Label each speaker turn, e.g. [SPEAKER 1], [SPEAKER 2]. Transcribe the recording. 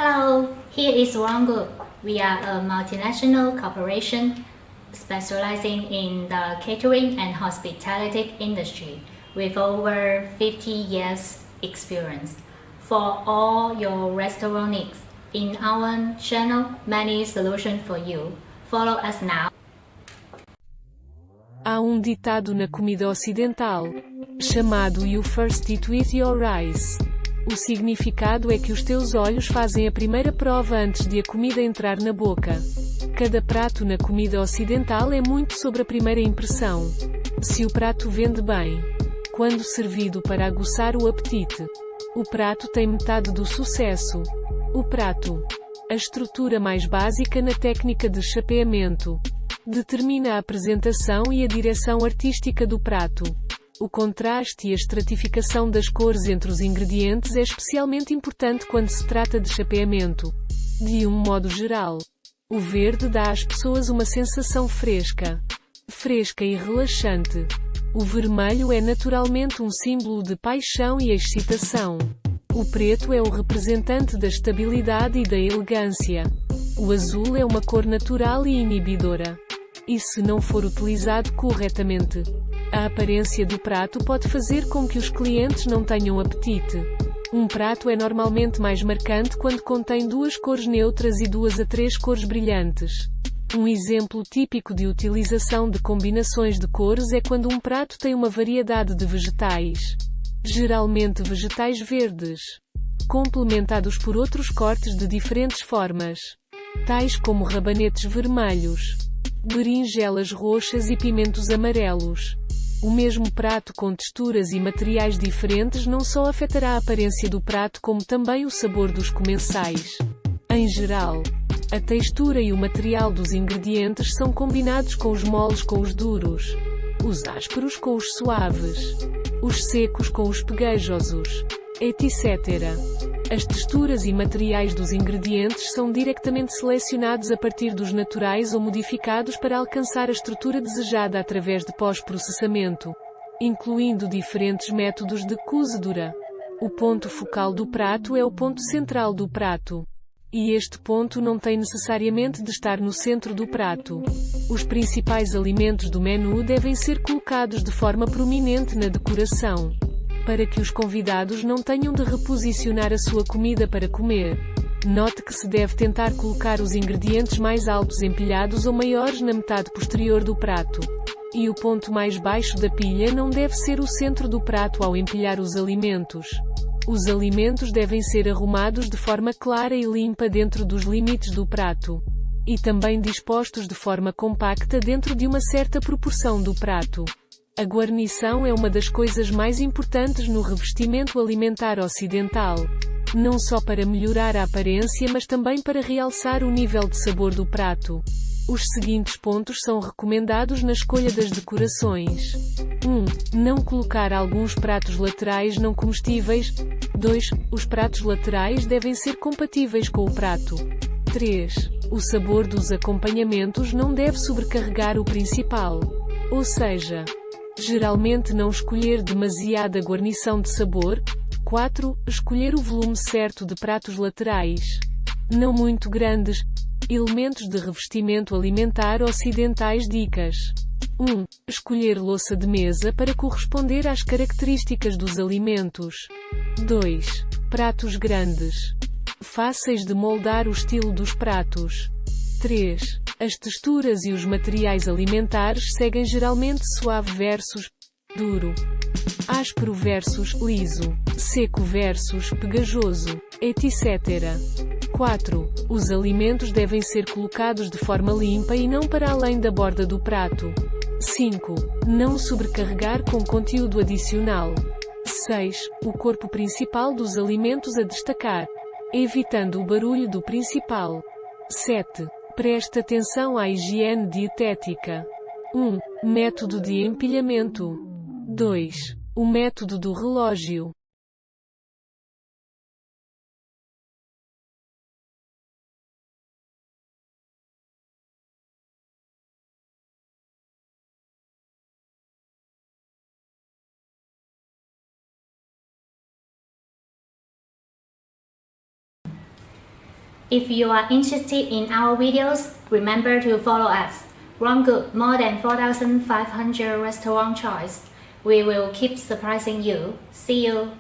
[SPEAKER 1] Hello, here is One Group. We are a multinational corporation specializing in the catering and hospitality industry with over 50 years experience. For all your restaurant needs, in our channel, many solutions for you. Follow us now.
[SPEAKER 2] Há um ditado na comida ocidental, chamado You first eat with your eyes. O significado é que os teus olhos fazem a primeira prova antes de a comida entrar na boca. Cada prato na comida ocidental é muito sobre a primeira impressão. Se o prato vende bem, quando servido para aguçar o apetite, o prato tem metade do sucesso. O prato, a estrutura mais básica na técnica de chapeamento, determina a apresentação e a direção artística do prato. O contraste e a estratificação das cores entre os ingredientes é especialmente importante quando se trata de chapeamento. De um modo geral, o verde dá às pessoas uma sensação fresca e relaxante. O vermelho é naturalmente um símbolo de paixão e excitação. O preto é o representante da estabilidade e da elegância. O azul é uma cor natural e inibidora. E se não for utilizado corretamente, a aparência do prato pode fazer com que os clientes não tenham apetite. Um prato é normalmente mais marcante quando contém duas cores neutras e 2 a 3 cores brilhantes. Um exemplo típico de utilização de combinações de cores é quando um prato tem uma variedade de vegetais, geralmente vegetais verdes, complementados por outros cortes de diferentes formas, tais como rabanetes vermelhos, berinjelas roxas e pimentos amarelos. O mesmo prato com texturas e materiais diferentes não só afetará a aparência do prato como também o sabor dos comensais. Em geral, a textura e o material dos ingredientes são combinados com os moles com os duros, os ásperos com os suaves, os secos com os pegajosos, etc. As texturas e materiais dos ingredientes são diretamente selecionados a partir dos naturais ou modificados para alcançar a estrutura desejada através de pós-processamento, incluindo diferentes métodos de cozedura. O ponto focal do prato é o ponto central do prato. E este ponto não tem necessariamente de estar no centro do prato. Os principais alimentos do menu devem ser colocados de forma prominente na decoração, para que os convidados não tenham de reposicionar a sua comida para comer. Note que se deve tentar colocar os ingredientes mais altos empilhados ou maiores na metade posterior do prato. E o ponto mais baixo da pilha não deve ser o centro do prato ao empilhar os alimentos. Os alimentos devem ser arrumados de forma clara e limpa dentro dos limites do prato. E também dispostos de forma compacta dentro de uma certa proporção do prato. A guarnição é uma das coisas mais importantes no revestimento alimentar ocidental. Não só para melhorar a aparência mas também para realçar o nível de sabor do prato. Os seguintes pontos são recomendados na escolha das decorações. 1. Não colocar alguns pratos laterais não comestíveis. 2. Os pratos laterais devem ser compatíveis com o prato. 3. O sabor dos acompanhamentos não deve sobrecarregar o principal. Ou seja, geralmente não escolher demasiada guarnição de sabor. 4. Escolher o volume certo de pratos laterais, não muito grandes. Elementos de revestimento alimentar ocidentais. Dicas: 1. Escolher louça de mesa para corresponder às características dos alimentos. 2. Pratos grandes, fáceis de moldar o estilo dos pratos. 3. As texturas e os materiais alimentares seguem geralmente suave versus duro, áspero versus liso, seco versus pegajoso, etc. 4. Os alimentos devem ser colocados de forma limpa e não para além da borda do prato. 5. Não sobrecarregar com conteúdo adicional. 6. O corpo principal dos alimentos a destacar, evitando o barulho do principal. 7. Preste atenção à higiene dietética. 1. Método de empilhamento. 2. O método do relógio.
[SPEAKER 1] If you are interested in our videos, remember to follow us. Ron Good, more than 4,500 restaurant choice. We will keep surprising you. See you!